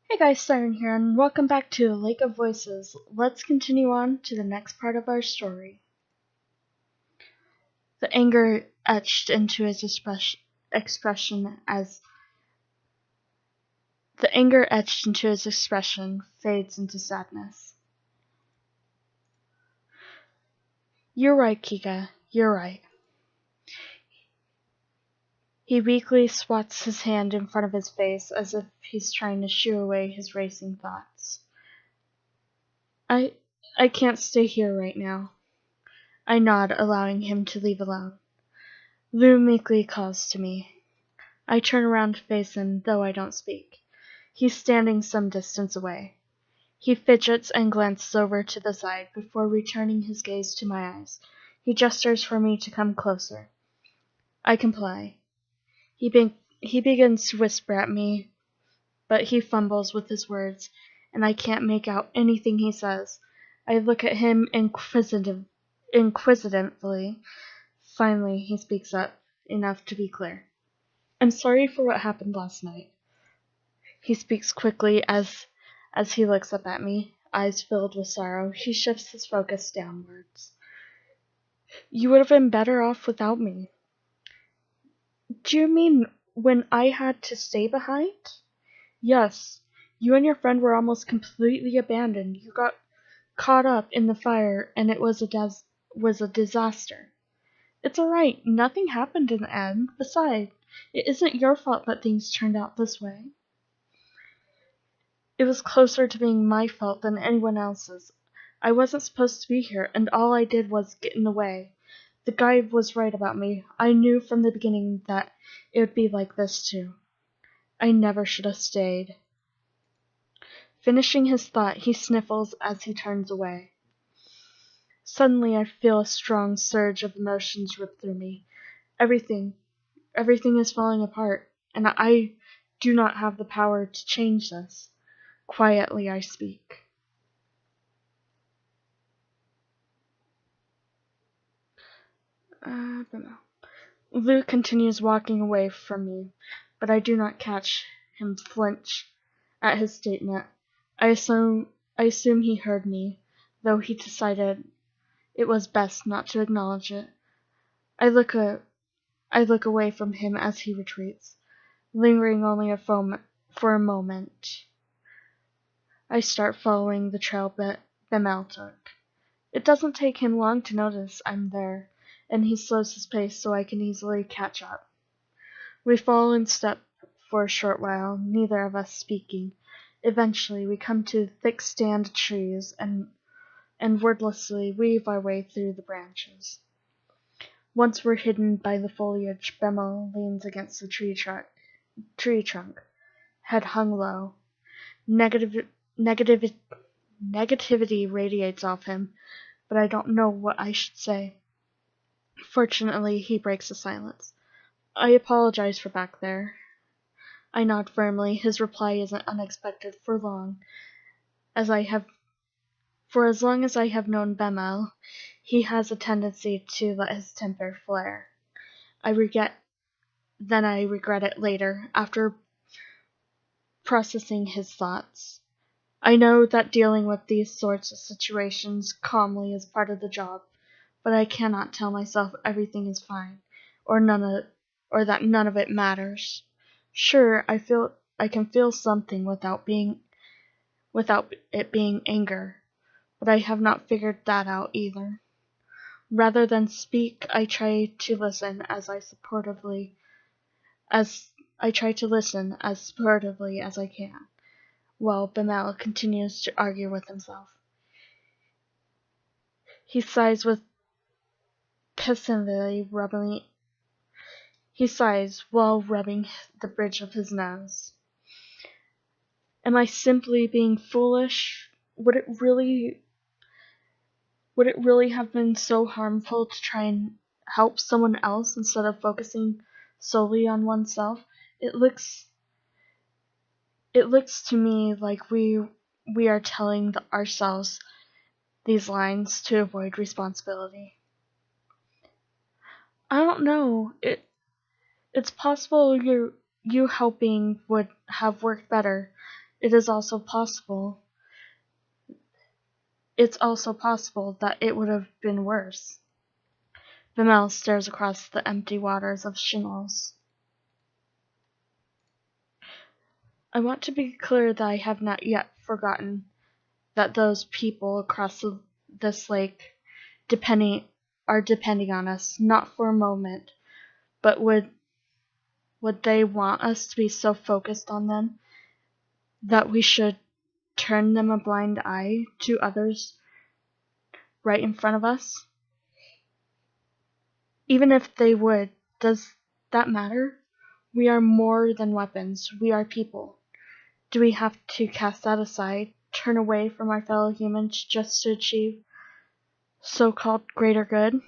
Hey guys, Siren here, and welcome back to Lake of Voices. Let's continue on to the next part of our story. The anger etched into his expression fades into sadness. You're right, Kika. You're right. He weakly swats his hand in front of his face as if he's trying to shoo away his racing thoughts. I can't stay here right now. I nod, allowing him to leave alone. Lou meekly calls to me. I turn around to face him, though I don't speak. He's standing some distance away. He fidgets and glances over to the side before returning his gaze to my eyes. He gestures for me to come closer. I comply. He begins to whisper at me, but he fumbles with his words, and I can't make out anything he says. I look at him inquisitively. Finally, he speaks up, enough to be clear. I'm sorry for what happened last night. He speaks quickly as he looks up at me, eyes filled with sorrow. He shifts his focus downwards. You would have been better off without me. Do you mean when I had to stay behind? Yes. You and your friend were almost completely abandoned. You got caught up in the fire, and it was a disaster. It's alright. Nothing happened in the end. Besides, it isn't your fault that things turned out this way. It was closer to being my fault than anyone else's. I wasn't supposed to be here, and all I did was get in the way. The guy was right about me. I knew from the beginning that it would be like this too. I never should have stayed. Finishing his thought, he sniffles as he turns away. Suddenly I feel a strong surge of emotions rip through me. Everything is falling apart, and I do not have the power to change this. Quietly I speak. I don't know. Lou continues walking away from me, but I do not catch him flinch at his statement. I assume he heard me, though he decided it was best not to acknowledge it. I look away from him as he retreats, lingering only for a moment. I start following the trail Bemel took. It doesn't take him long to notice I'm there, and he slows his pace so I can easily catch up. We follow in step for a short while, neither of us speaking. Eventually, we come to thick stand of trees and wordlessly weave our way through the branches. Once we're hidden by the foliage, Bemel leans against the tree trunk, head hung low. Negativity radiates off him, but I don't know what I should say. Fortunately, he breaks the silence. I apologize for back there. I nod firmly. His reply isn't unexpected for as long as I have known Bemel. He has a tendency to let his temper flare. I regret it later, after processing his thoughts. I know that dealing with these sorts of situations calmly is part of the job, but I cannot tell myself everything is fine, or that none of it matters. Sure, I can feel something without it being anger, but I have not figured that out either. Rather than speak, I try to listen as supportively as I can, while Bemel continues to argue with himself. He sighs while rubbing the bridge of his nose. Am I simply being foolish? Would it really have been so harmful to try and help someone else instead of focusing solely on oneself? It looks to me like we are telling ourselves these lines to avoid responsibility. I don't know. It's possible you helping would have worked better. It's also possible that it would have been worse. Vimmel stares across the empty waters of Shinals. I want to be clear that I have not yet forgotten that those people across this lake are depending on us, not for a moment, but would they want us to be so focused on them that we should turn them a blind eye to others right in front of us? Even if they would, does that matter? We are more than weapons. We are people. Do we have to cast that aside, turn away from our fellow humans just to achieve so-called greater good?